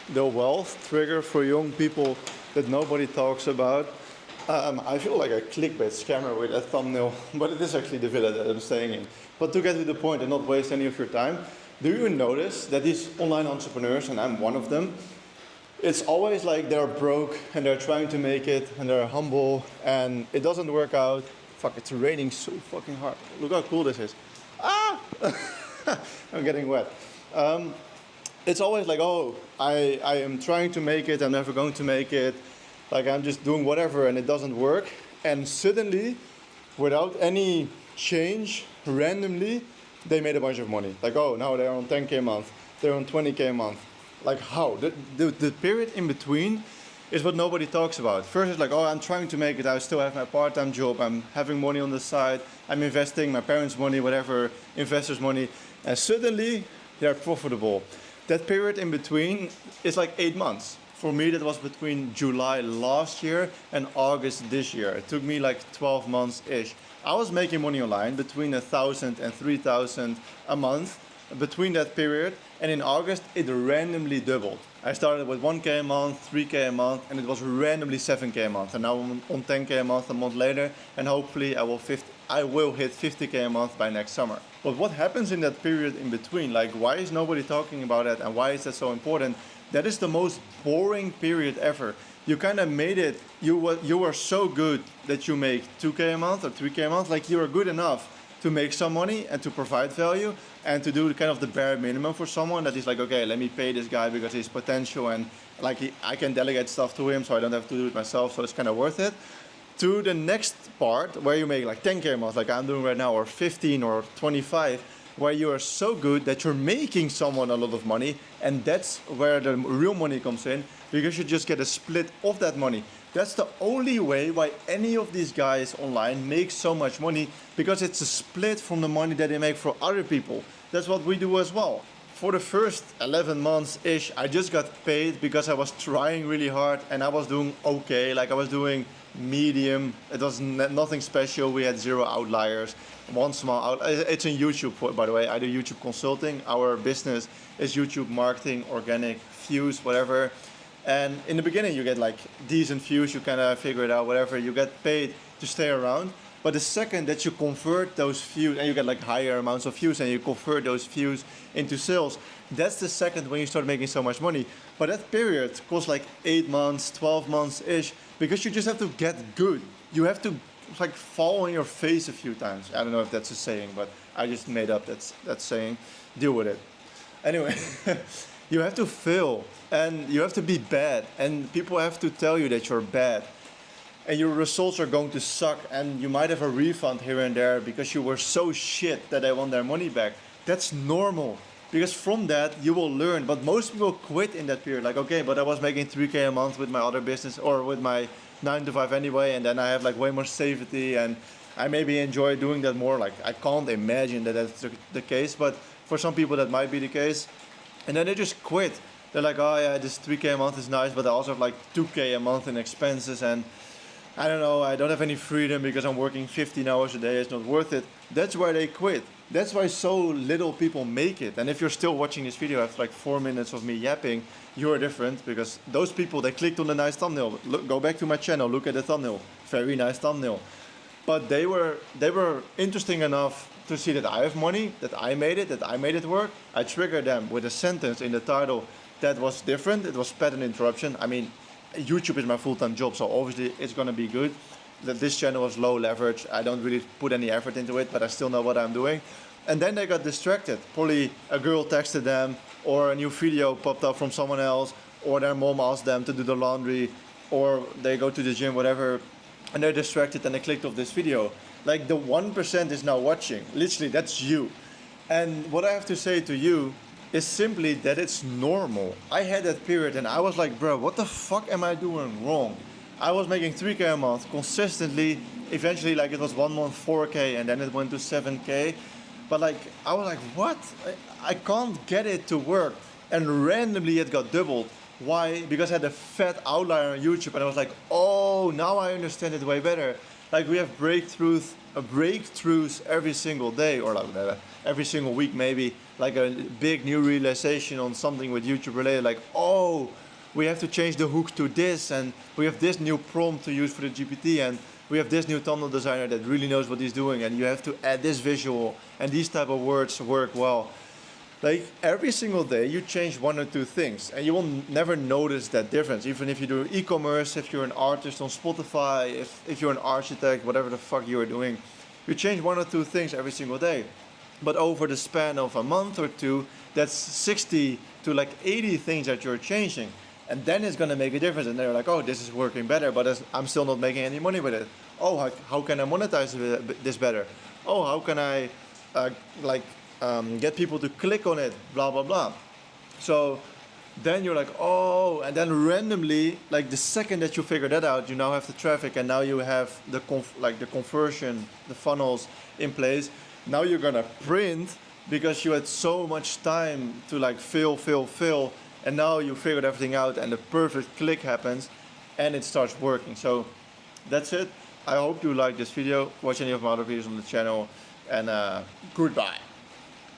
the wealth trigger for young people that nobody talks about. I feel like a clickbait scammer with that thumbnail, but it is actually the villa that I'm staying in. But to get to the point and not waste any of your time, do you notice that these online entrepreneurs, and I'm one of them, it's always like they're broke and they're trying to make it and they're humble and it doesn't work out. Fuck, it's raining so fucking hard. Look how cool this is. Ah! I'm getting wet. It's always like, oh, I am trying to make it, I'm never going to make it. Like I'm just doing whatever and it doesn't work. And suddenly, without any change, randomly, they made a bunch of money. Like, oh, now they're on 10K a month, they're on 20K a month. Like how? The period in between is what nobody talks about. First it's like, oh, I'm trying to make it, I still have my part-time job, I'm having money on the side, I'm investing my parents' money, whatever, investors' money, and suddenly they're profitable. That period in between is like 8 months. For me, that was between July last year and August this year. It took me like 12 months-ish. I was making money online between 1,000 and 3,000 a month between that period, and in August it randomly doubled. I started with 1K a month, 3K a month, and it was randomly 7K a month, and now I'm on 10K a month later, and hopefully I will hit 50K a month by next summer. But what happens in that period in between? Like, why is nobody talking about it, and why is that so important? That is the most boring period ever. You kind of made it, you were so good that you make 2K a month or 3K a month, like you are good enough to make some money and to provide value and to do kind of the bare minimum for someone that is like, okay, let me pay this guy because he's potential and like I can delegate stuff to him so I don't have to do it myself, so it's kind of worth it. To the next part where you make like 10K a month like I'm doing right now, or 15 or 25, where you are so good that you're making someone a lot of money, and that's where the real money comes in, because you just get a split of that money. That's the only way why any of these guys online make so much money, because it's a split from the money that they make for other people. That's what we do as well. For the first 11 months-ish, I just got paid because I was trying really hard and I was doing okay. Like I was doing medium. It was nothing special. We had 0 outliers. One small outlier. It's in YouTube, by the way. I do YouTube consulting. Our business is YouTube marketing, organic views, whatever. And in the beginning, you get like decent views. You kind of figure it out, whatever. You get paid to stay around. But the second that you convert those views, and you get like higher amounts of views, and you convert those views into sales, that's the second when you start making so much money. But that period costs like 8 months, 12 months-ish, because you just have to get good. You have to like fall on your face a few times. I don't know if that's a saying, but I just made up that saying. Deal with it. Anyway, you have to fail, and you have to be bad, and people have to tell you that you're bad. And your results are going to suck, and you might have a refund here and there because you were so shit that they want their money back. That's normal, because from that you will learn. But most people quit in that period, like, okay, but I was making 3K a month with my other business or with my 9 to 5 anyway, and then I have like way more safety and I maybe enjoy doing that more. Like, I can't imagine that that's the case, but for some people that might be the case. And then they just quit. They're like, oh yeah, this 3K a month is nice, but I also have like 2K a month in expenses, and I don't know, I don't have any freedom because I'm working 15 hours a day, it's not worth it. That's why they quit. That's why so little people make it. And if you're still watching this video after like 4 minutes of me yapping, you're different, because those people, they clicked on the nice thumbnail. Look, go back to my channel, look at the thumbnail. Very nice thumbnail. But they were interesting enough to see that I have money, that I made it work. I triggered them with a sentence in the title that was different. It was pattern interruption. I mean, YouTube is my full-time job, so obviously it's gonna be good. That this channel is low leverage. I don't really put any effort into it, but I still know what I'm doing. And then they got distracted. Probably a girl texted them, or a new video popped up from someone else, or their mom asked them to do the laundry, or they go to the gym, whatever, and they're distracted and they clicked off this video. Like, the 1% is now watching. Literally, that's you. And what I have to say to you is simply that it's normal. I had that period and I was like, bro, what the fuck am I doing wrong? I was making 3K a month consistently. Eventually, like, it was 1 month 4K and then it went to 7K. But like, I was like, what? I can't get it to work. And randomly it got doubled. Why? Because I had a fat outlier on YouTube and I was like, oh, now I understand it way better. Like, we have breakthroughs every single day, or like every single week maybe. like a big new realization on something with YouTube related, like, oh, we have to change the hook to this, and we have this new prompt to use for the GPT, and we have this new thumbnail designer that really knows what he's doing, and you have to add this visual, and these type of words work well. Like every single day you change one or two things and you will never notice that difference. Even if you do e-commerce, if you're an artist on Spotify, if you're an architect, whatever the fuck you are doing, you change one or two things every single day. But over the span of a month or two, that's 60 to like 80 things that you're changing. And then it's gonna make a difference. And they're like, oh, this is working better, but I'm still not making any money with it. Oh, how can I monetize this better? Oh, how can I get people to click on it, blah, blah, blah. So then you're like, oh, and then randomly, like the second that you figure that out, you now have the traffic, and now you have the conversion, the funnels in place. Now you're gonna print because you had so much time to like fill, and now you figured everything out, and the perfect click happens, and it starts working. So that's it. I hope you like this video. Watch any of my other videos on the channel, and goodbye.